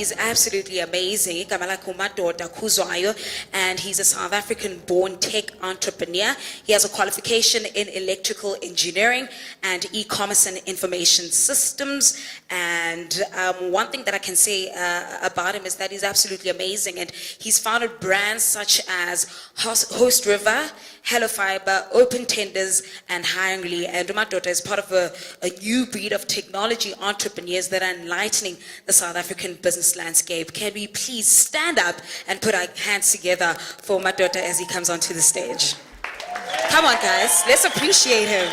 he's absolutely amazing. Madoda Khuzwayo, and he's a South African-born tech entrepreneur. He has a qualification in electrical engineering and e-commerce and information systems. And one thing that I can say about him is that he's absolutely amazing, and he's founded brands such as Host River, Hello Fiber, Open Tenders, and Hiringly. And Madoda is part of a new breed of technology entrepreneurs that are enlightening the South African business landscape. Can we please stand up and put our hands together for Madoda as he comes onto the stage? Come on, guys, let's appreciate him.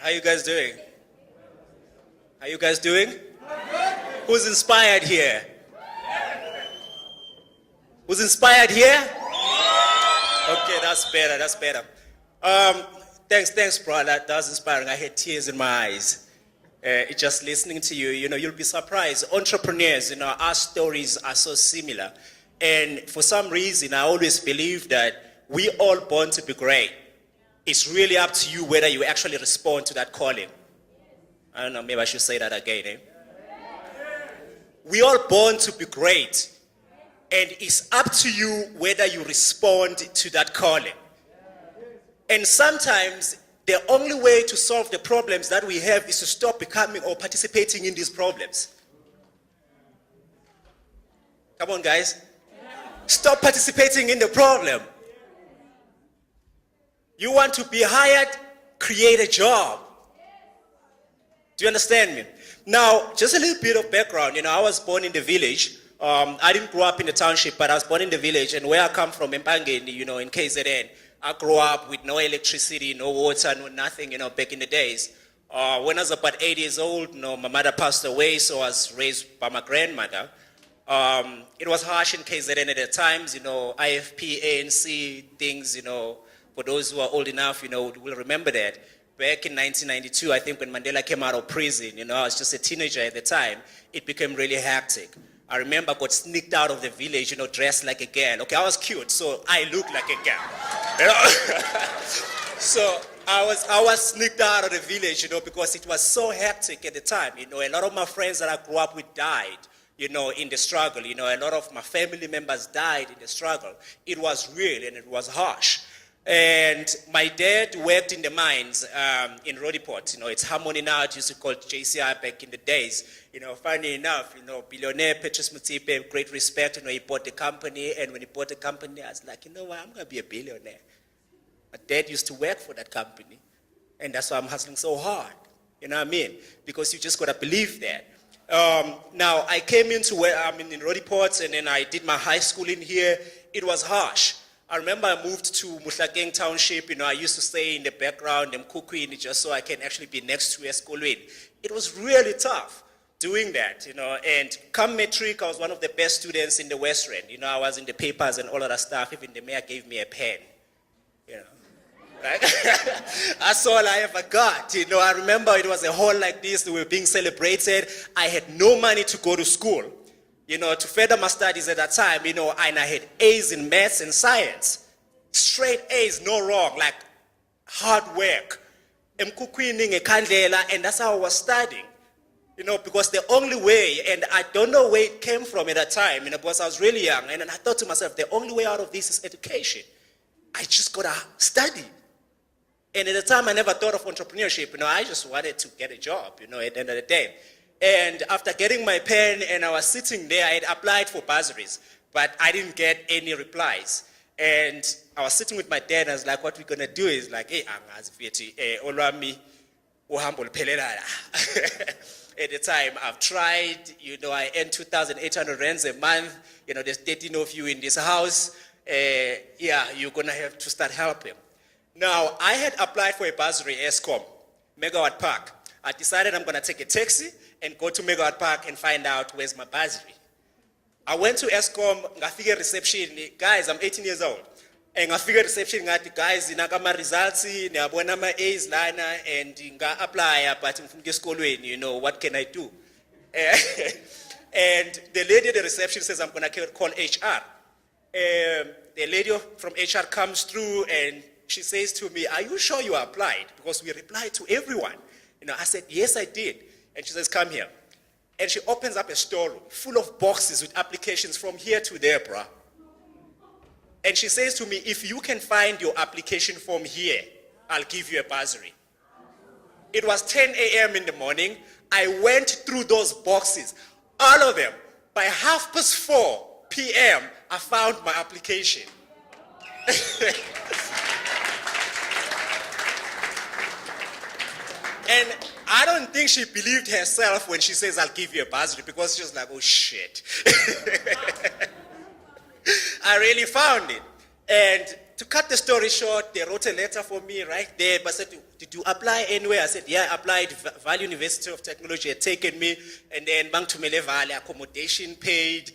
How you guys doing? How you guys doing? Who's inspired here? Who's inspired here? Okay, that's better, that's better. Thanks, bro, that was inspiring. I had tears in my eyes. Just listening to you, you'll be surprised. Entrepreneurs, our stories are so similar. And for some reason, I always believe that we all born to be great. It's really up to you whether you actually respond to that calling. I don't know, maybe I should say that again. Eh? We all born to be great. And it's up to you whether you respond to that calling. And sometimes the only way to solve the problems that we have is to stop becoming or participating in these problems. Come on, guys. Stop participating in the problem. You want to be hired? Create a job. Do you understand me? Now, just a little bit of background. I was born in the village. I didn't grow up in the township, but I was born in the village. And where I come from, in Mpangeni, in KZN, I grew up with no electricity, no water, no nothing, back in the days. When I was about 8 years old, my mother passed away, so I was raised by my grandmother. It was harsh in KZN at the times, IFP, ANC, things, for those who are old enough, will remember that. Back in 1992, I think when Mandela came out of prison, I was just a teenager at the time, it became really hectic. I remember I got sneaked out of the village, dressed like a girl. Okay, I was cute, so I looked like a girl. So I was sneaked out of the village, because it was so hectic at the time. A lot of my friends that I grew up with died, in the struggle. A lot of my family members died in the struggle. It was real and it was harsh. And my dad worked in the mines in Rodiport. It's Harmony now. It used to call JCI back in the days. Funny enough, billionaire Petrus Mutipe, great respect. He bought the company, and when he bought the company, I was like, what, I'm gonna be a billionaire. My dad used to work for that company, and that's why I'm hustling so hard. You know what I mean? Because you just gotta believe that. Now I came into where I'm in Rodiport, and then I did my high school in here. It was harsh. I remember I moved to Muhlakeng Township. I used to stay in the background and cooking just so I can actually be next to a school. It was really tough doing that, and come matric, I was one of the best students in the West Rand. I was in the papers and all of that stuff. Even the mayor gave me a pen, right? That's all I ever got. I remember it was a hall like this. We were being celebrated. I had no money to go to school. To further my studies at that time, and I had A's in maths and science. Straight A's, no wrong, like hard work. And that's how I was studying. Because the only way, and I don't know where it came from at that time, because I was really young, and I thought to myself, the only way out of this is education. I just gotta study. And at the time, I never thought of entrepreneurship. I just wanted to get a job, at the end of the day. And after getting my pen and I was sitting there, I had applied for bursaries, but I didn't get any replies. And I was sitting with my dad, and I was like, what we're gonna do is like, hey, Olwami, uhamba luphelela. At the time, I've tried, I earn 2,800 rands a month. There's 13 of you in this house. You're gonna have to start helping. Now, I had applied for a bursary, ESCOM, Megawatt Park. I decided I'm gonna take a taxi and go to Megawatt Park and find out where's my bursary. I went to ESCOM, ngafika reception, guys, I'm 18 years old. And ngafika reception, guys, inakama results, niyabona ma A's lana, and nga apply, but ngifuna esikolweni, what can I do? And the lady at the reception says, I'm gonna call HR. The lady from HR comes through and she says to me, "Are you sure you applied? Because we replied to everyone." I said, "Yes, I did." And she says, "Come here." And she opens up a storeroom full of boxes with applications from here to there, bruh. And she says to me, "If you can find your application form here, I'll give you a bursary." It was 10 a.m. in the morning. I went through those boxes, all of them. By 4:30 p.m., I found my application. And I don't think she believed herself when she says, "I'll give you a bursary," because she was like, "Oh shit." I really found it. And to cut the story short, they wrote a letter for me right there, but said, "Did you apply anywhere?" I said, "Yeah, I applied. Valley University of Technology had taken me, and then Bank Valley, accommodation paid,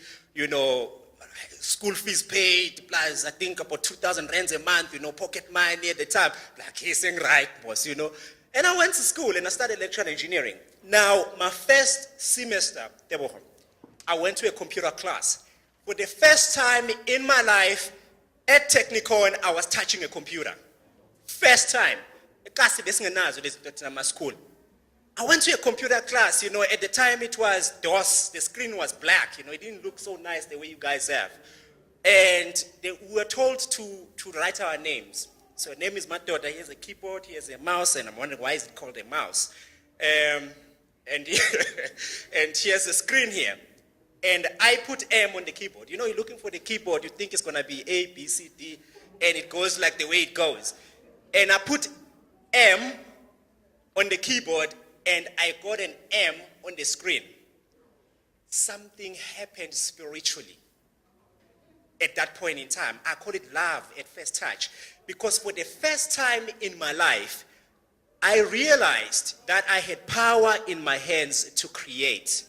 school fees paid, plus I think about 2,000 rands a month, pocket money at the time." Like, he's saying right, boss, And I went to school and I started electrical engineering. Now, my first semester, I went to a computer class. For the first time in my life, at Technicon, I was touching a computer. First time. School. I went to a computer class, at the time it was DOS, the screen was black, it didn't look so nice the way you guys have. And we were told to write our names. So name is Madoda, he has a keyboard, he has a mouse, and I'm wondering why is it called a mouse? And he has a screen here. And I put M on the keyboard. You're looking for the keyboard, you think it's gonna be A, B, C, D, and it goes like the way it goes. And I put M on the keyboard, and I got an M on the screen. Something happened spiritually at that point in time. I call it love at first touch. Because for the first time in my life, I realized that I had power in my hands to create.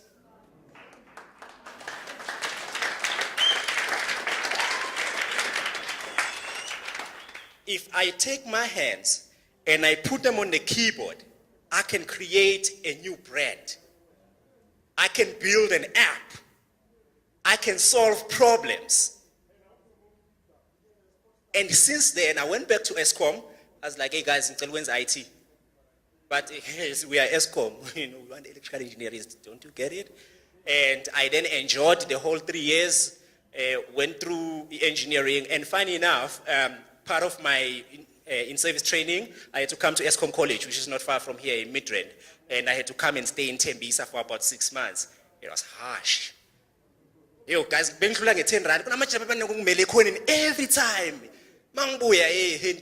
If I take my hands and I put them on the keyboard, I can create a new brand. I can build an app. I can solve problems. And since then, I went back to ESCOM. I was like, "Hey guys, when's IT?" But yes, we are ESCOM. We want electrical engineers. Don't you get it? And I then enjoyed the whole 3 years, went through engineering. And funny enough, part of my in-service training, I had to come to ESCOM College, which is not far from here in Midrand. And I had to come and stay in Tembisa for about 6 months. It was harsh. Yo, guys, bengidlula nge-10 rand. Kunamajama abanokungimele ekhoneni every time. Mangibuya and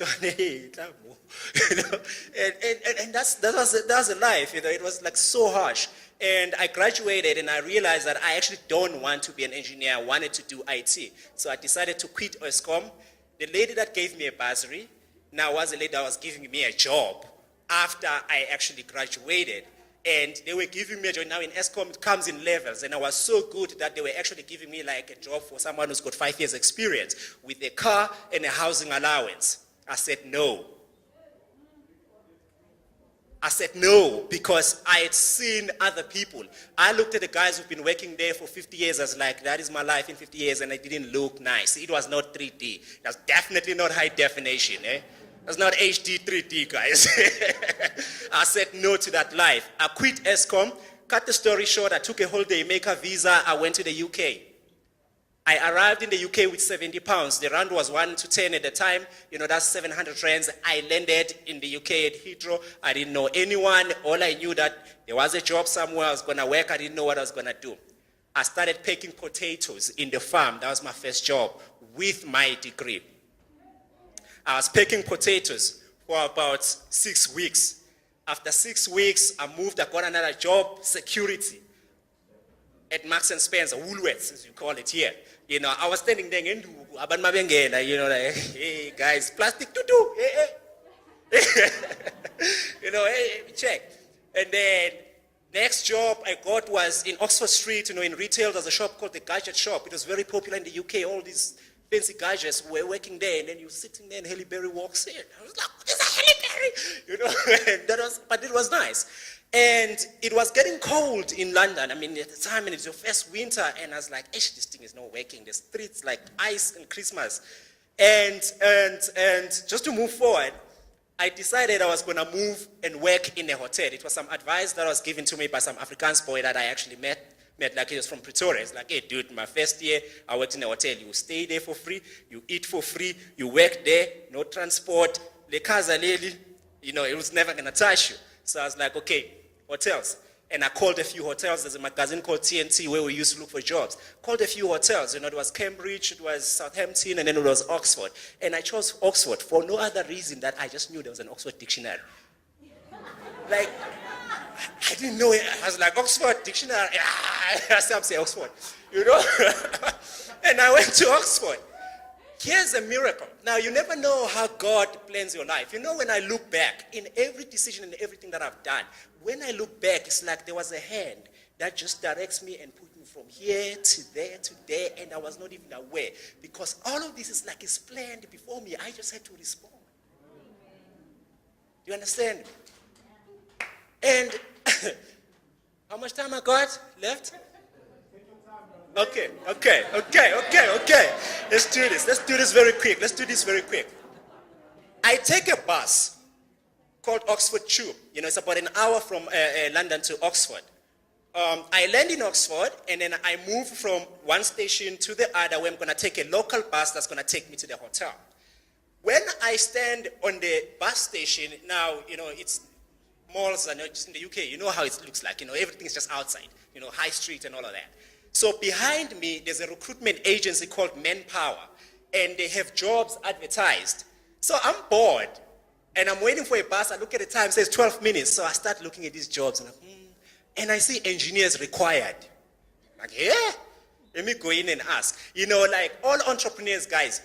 that was a life, it was like so harsh. And I graduated and I realized that I actually don't want to be an engineer. I wanted to do IT. So I decided to quit ESCOM. The lady that gave me a bursary now was the lady that was giving me a job after I actually graduated. And they were giving me a job. Now in ESCOM, it comes in levels. And I was so good that they were actually giving me like a job for someone who's got 5 years experience with a car and a housing allowance. I said no. I said no because I had seen other people. I looked at the guys who've been working there for 50 years. I was like, that is my life in 50 years, and it didn't look nice. It was not 3D. That's definitely not high definition. That's not HD 3D, guys. I said no to that life. I quit ESCOM. Cut the story short, I took a holiday maker visa. I went to the UK. I arrived in the UK with 70 pounds. The rand was 1 to 10 at the time. That's 700 rands. I landed in the UK at Heathrow. I didn't know anyone. All I knew that there was a job somewhere I was going to work. I didn't know what I was going to do. I started picking potatoes in the farm. That was my first job with my degree. I was picking potatoes for about 6 weeks. After 6 weeks, I moved. I got another job, security, at Marks and Spencer, Woolworths, as you call it here. I was standing there and like, hey guys, plastic to do, hey. Hey, check. And then next job I got was in Oxford Street, in retail. There's a shop called the Gadget Shop. It was very popular in the UK. All these fancy gadgets were working there, and then you're sitting there and Halle Berry walks in. I was like, what is that Halle Berry? But it was nice. And it was getting cold in London. At the time, and it's your first winter, and I was like, this thing is not working. The streets like ice and Christmas. And just to move forward, I decided I was going to move and work in a hotel. It was some advice that was given to me by some Afrikaans boy that I actually met, like he was from Pretoria. It's like, hey, dude, my first year, I worked in a hotel. You stay there for free, you eat for free, you work there, no transport. Le casa leli, it was never going to touch you. So I was like, okay, hotels. And I called a few hotels. There's a magazine called TNT where we used to look for jobs. Called a few hotels. It was Cambridge, it was Southampton, and then it was Oxford. And I chose Oxford for no other reason that I just knew there was an Oxford dictionary. Like, I didn't know it. I was like, Oxford dictionary. I still say Oxford, And I went to Oxford. Here's a miracle. Now, you never know how God plans your life. When I look back in every decision and everything that I've done, when I look back, it's like there was a hand that just directs me and put me from here to there, and I was not even aware. Because all of this is like it's planned before me. I just had to respond. Do you understand? And how much time I got left? Okay. Let's do this very quick. I take a bus called Oxford Tube. It's about an hour from London to Oxford. I land in Oxford, and then I move from one station to the other where I'm going to take a local bus that's going to take me to the hotel. When I stand on the bus station, now, it's malls, and just in the UK, you know how it looks like. Everything is just outside, high street and all of that. So behind me, there's a recruitment agency called Manpower, and they have jobs advertised. So I'm bored, and I'm waiting for a bus. I look at the time, it says 12 minutes. So I start looking at these jobs, and I see engineers required. Like, yeah, let me go in and ask. Like all entrepreneurs, guys,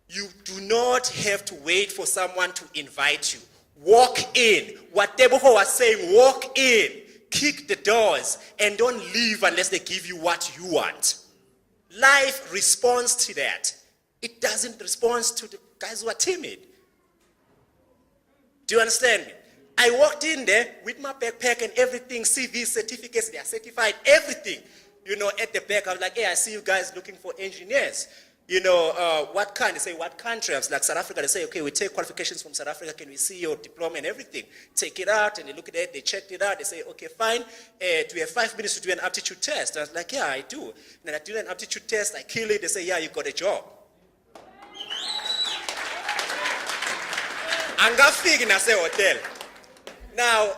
you do not have to wait for someone to invite you. Walk in. What Teboho was saying, walk in. Kick the doors and don't leave unless they give you what you want. Life responds to that. It doesn't respond to the guys who are timid. Do you understand me? I walked in there with my backpack and everything, CV, certificates, they are certified, everything. At the back, I was like, hey, I see you guys looking for engineers. What kind? They say, what country? I was like, South Africa. They say, okay, we take qualifications from South Africa. Can we see your diploma and everything? Take it out, and they look at it. They checked it out. They say, okay, fine. Do you have 5 minutes to do an aptitude test? I was like, yeah, I do. And then I do an aptitude test. I kill it. They say, yeah, you got a job. Angafiki in a hotel. Now,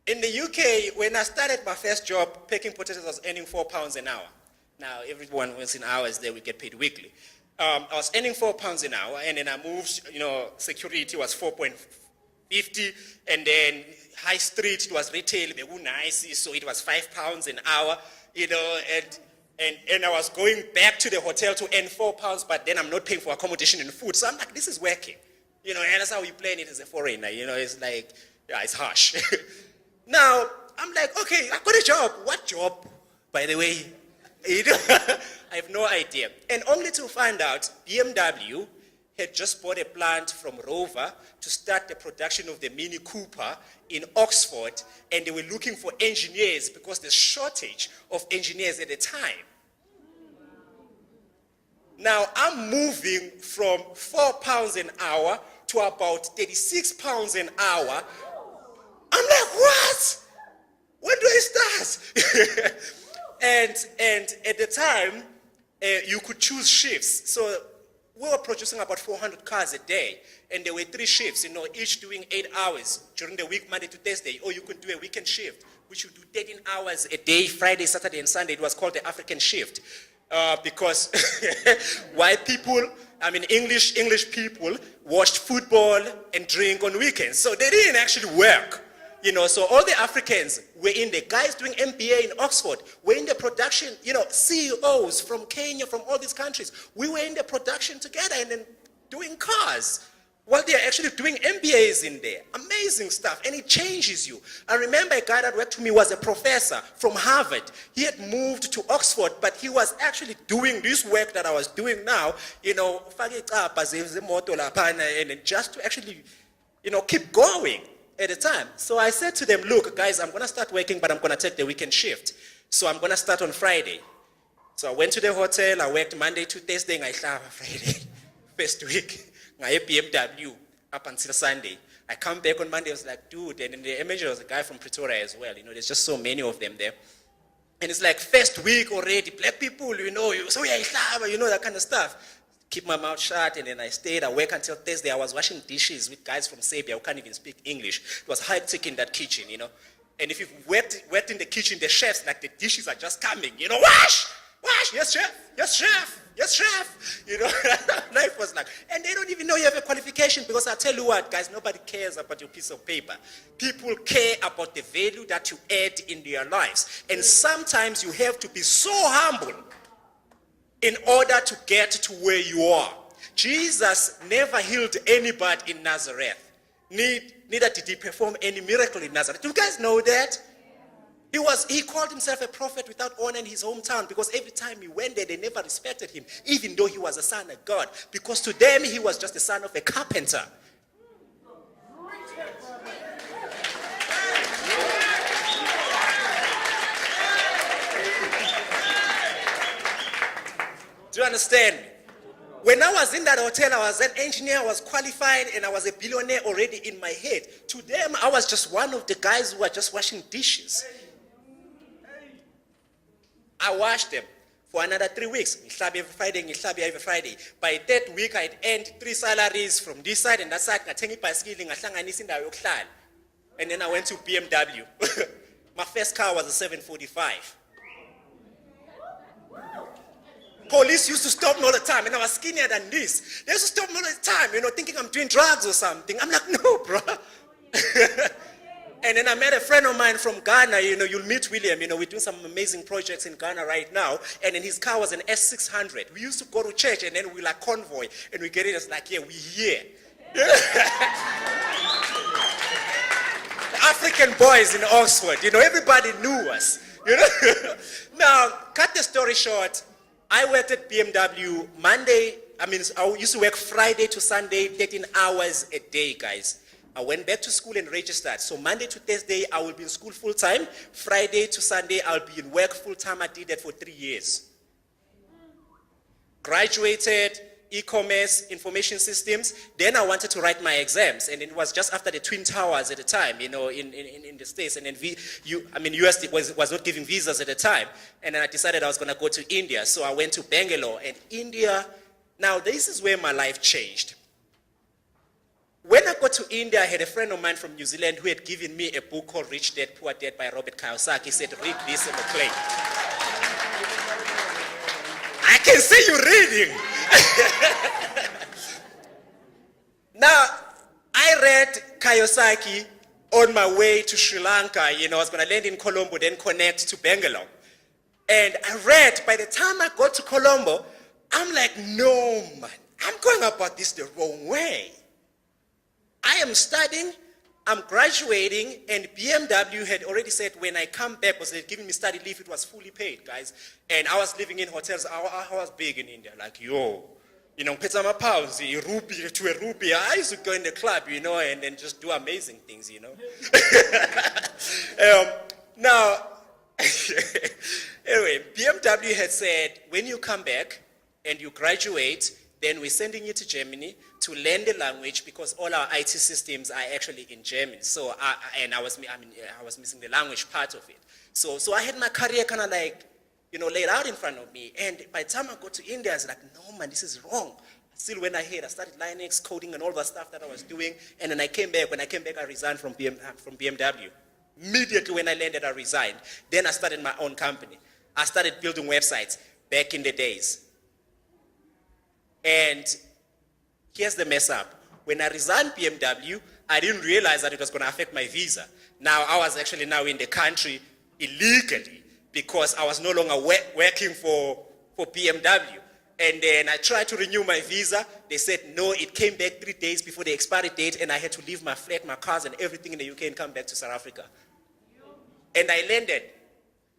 in the UK, when I started my first job, picking potatoes, I was earning £4 an hour. Now, everyone was in hours there, we get paid weekly. I was earning £4 an hour, and then I moved, security was 4.50, and then high street, it was retail, nice, so it was £5 an hour, and I was going back to the hotel to earn £4, but then I'm not paying for accommodation and food. So I'm like, this is working. And that's how you plan it as a foreigner. It's like, yeah, it's harsh. Now, I'm like, okay, I got a job. What job, by the way? I have no idea. And only to find out, BMW had just bought a plant from Rover to start the production of the Mini Cooper in Oxford, and they were looking for engineers because there's shortage of engineers at the time. Now, I'm moving from £4 an hour to about £36 an hour. I'm like, what? When do I start? And at the time, you could choose shifts. So we were producing about 400 cars a day, and there were 3 shifts, each doing 8 hours during the week, Monday to Thursday. Or you could do a weekend shift, which would do 13 hours a day, Friday, Saturday, and Sunday. It was called the African shift. Because white people, English people watched football and drink on weekends. So they didn't actually work. So all the Africans were in there. Guys doing MBA in Oxford were in the production, CEOs from Kenya, from all these countries. We were in the production together and then doing cars while they're actually doing MBAs in there. Amazing stuff. And it changes you. I remember a guy that worked for me was a professor from Harvard. He had moved to Oxford, but he was actually doing this work that I was doing now, and just to actually, keep going at the time. So I said to them, look, guys, I'm going to start working, but I'm going to take the weekend shift. So I'm going to start on Friday. So I went to the hotel. I worked Monday to Thursday, and I started Friday. first week, ngaye BMW up until Sunday. I come back on Monday, I was like, dude, and in the image was a guy from Pretoria as well. There's just so many of them there. And it's like first week already, black people, so yeah, that kind of stuff. Keep my mouth shut, and then I stayed. I worked until Thursday. I was washing dishes with guys from Serbia who can't even speak English. It was hectic in that kitchen, And if you've worked in the kitchen, the chefs, like the dishes are just coming, wash, yes chef, yes chef, yes chef. Life was like, and they don't even know you have a qualification, because I tell you what, guys, nobody cares about your piece of paper. People care about the value that you add in their lives. And sometimes you have to be so humble in order to get to where you are. Jesus never healed anybody in Nazareth. Neither did he perform any miracle in Nazareth. Do you guys know that? He called himself a prophet without honor in his hometown, because every time he went there, they never respected him, even though he was a son of God. Because to them, he was just the son of a carpenter. Do you understand me? When I was in that hotel, I was an engineer, I was qualified, and I was a billionaire already in my head. To them, I was just one of the guys who were just washing dishes. I washed them for another 3 weeks. Ngihlaba every Friday. By that week, I'd earned 3 salaries from this side and that side. Ngathenga ibhayisikili, ngahlanganisa indawo yokuhlala. And then I went to BMW. My first car was a 745. Police used to stop me all the time, and I was skinnier than this. They used to stop me all the time, thinking I'm doing drugs or something. I'm like, no, bro. And then I met a friend of mine from Ghana. You'll meet William. We're doing some amazing projects in Ghana right now. And then his car was an S600. We used to go to church, and then we like convoy, and we get in. It's like, yeah, we here. The African boys in Oxford. Everybody knew us. Now, cut the story short. I worked at BMW I used to work Friday to Sunday, 13 hours a day, guys. I went back to school and registered. So Monday to Thursday, I will be in school full time. Friday to Sunday, I'll be in work full time. I did that for 3 years. Graduated, e-commerce, information systems. Then I wanted to write my exams. And it was just after the Twin Towers at the time, in the States. And then US was not giving visas at the time. And then I decided I was going to go to India. So I went to Bangalore. And India, now this is where my life changed. When I got to India, I had a friend of mine from New Zealand who had given me a book called Rich Dad, Poor Dad by Robert Kiyosaki. He said, read this on the plane. I can see you reading. Now, I read Kiyosaki on my way to Sri Lanka. I was going to land in Colombo, then connect to Bangalore. And I read, by the time I got to Colombo, I'm like, no, man, I'm going about this the wrong way. I am studying, I'm graduating, and BMW had already said when I come back, because they're giving me study leave, it was fully paid, guys. And I was living in hotels. I was big in India, like, pizza my pounds, rupee to a rupee. I used to go in the club, and then just do amazing things, Now, anyway, BMW had said, when you come back and you graduate, then we're sending you to Germany to learn the language, because all our IT systems are actually in German. So, I was missing the language part of it. So I had my career kind of like, laid out in front of me. And by the time I got to India, I was like, no, man, this is wrong. I still went ahead. I started Linux, coding, and all the stuff that I was doing. And then I came back. When I came back, I resigned from BMW. Immediately when I landed, I resigned. Then I started my own company. I started building websites back in the days. And here's the mess up. When I resigned BMW, I didn't realize that it was going to affect my visa. Now, I was actually now in the country illegally because I was no longer working for BMW. And then I tried to renew my visa. They said, no, it came back 3 days before the expiry date, and I had to leave my flat, my cars, and everything in the UK and come back to South Africa. And I landed.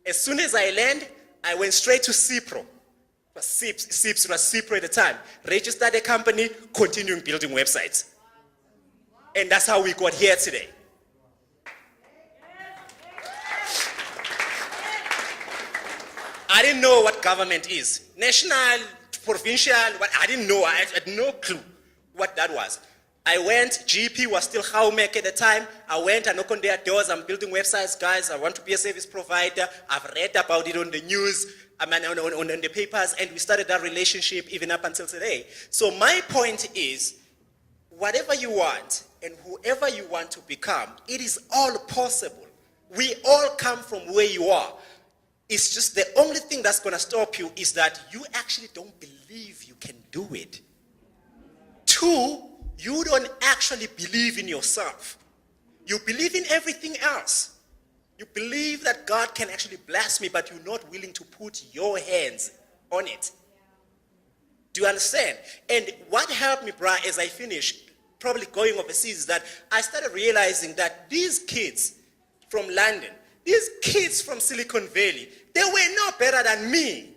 As soon as I landed, I went straight to CIPRO. It was CIPRO at the time. Registered a company, continuing building websites. And that's how we got here today. I didn't know what government is. National provincial, I didn't know, I had no clue what that was. I went, GP was still Haumek at the time. I went, I knocked on their doors, I'm building websites, guys, I want to be a service provider. I've read about it on the news, on the papers, and we started that relationship even up until today. So my point is, whatever you want and whoever you want to become, it is all possible. We all come from where you are. It's just the only thing that's going to stop you is that you actually don't believe you can do it. 2, you don't actually believe in yourself. You believe in everything else. You believe that God can actually bless me, but you're not willing to put your hands on it. Do you understand? And what helped me, brah, as I finished, probably going overseas, is that I started realizing that these kids from London, these kids from Silicon Valley, they were no better than me.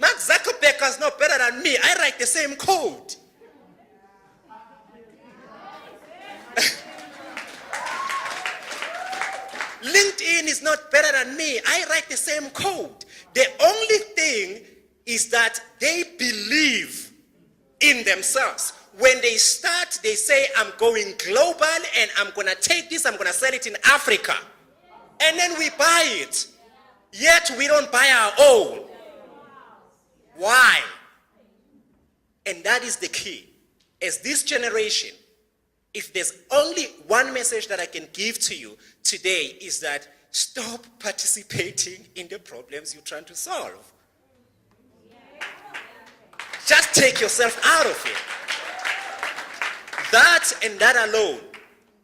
Mark Zuckerberg is not better than me. I write the same code. LinkedIn is not better than me. I write the same code. The only thing is that they believe in themselves. When they start, they say, I'm going global and I'm going to take this, I'm going to sell it in Africa. And then we buy it. Yet we don't buy our own. Why? And that is the key. As this generation, if there's only one message that I can give to you today is that stop participating in the problems you're trying to solve. Just take yourself out of it. That and that alone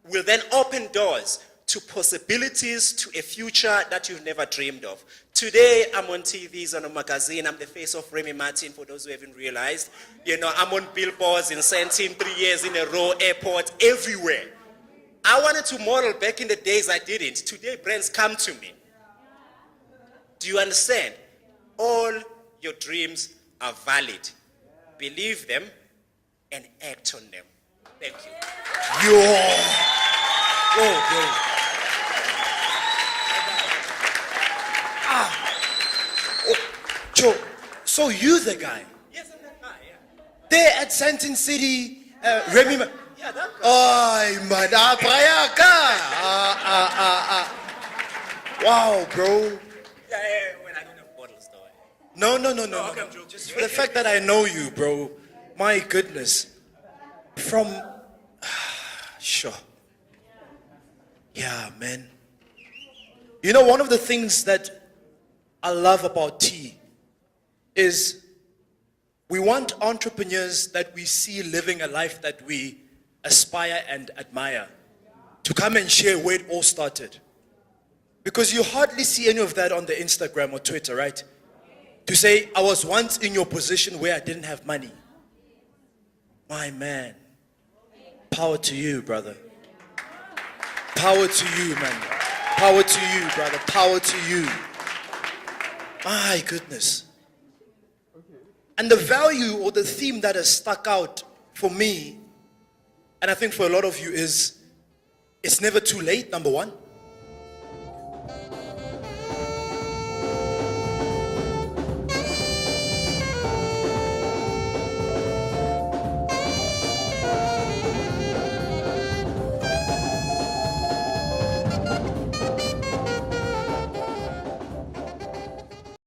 will then open doors to possibilities, to a future that you've never dreamed of. Today, I'm on TVs, on a magazine. I'm the face of Remy Martin, for those who haven't realized. You know, I'm on billboards in Sentim 3 years in a row, airports, everywhere. I wanted to model back in the days I didn't. Today, brands come to me. Do you understand? All your dreams are valid. Believe them and act on them. Thank you. Whoa, bro. Joe, so you the guy? Yes, I'm that guy, yeah. There at Santon City, Remy. Yeah, that guy. Ay, madabrayaka. Wow, bro. Yeah, when I don't have bottles, though. No. okay, I'm joking. Just for the fact that I know you, bro. My goodness. From, sure. Yeah, man. You know, one of the things that I love about T is we want entrepreneurs that we see living a life that we aspire and admire to come and share where it all started. Because you hardly see any of that on the Instagram or Twitter, right? To say, I was once in your position where I didn't have money. My man. Power to you, brother. Power to you, man. Power to you, brother. Power to you. My goodness. And the value or the theme that has stuck out for me, and I think for a lot of you, is it's never too late, number one.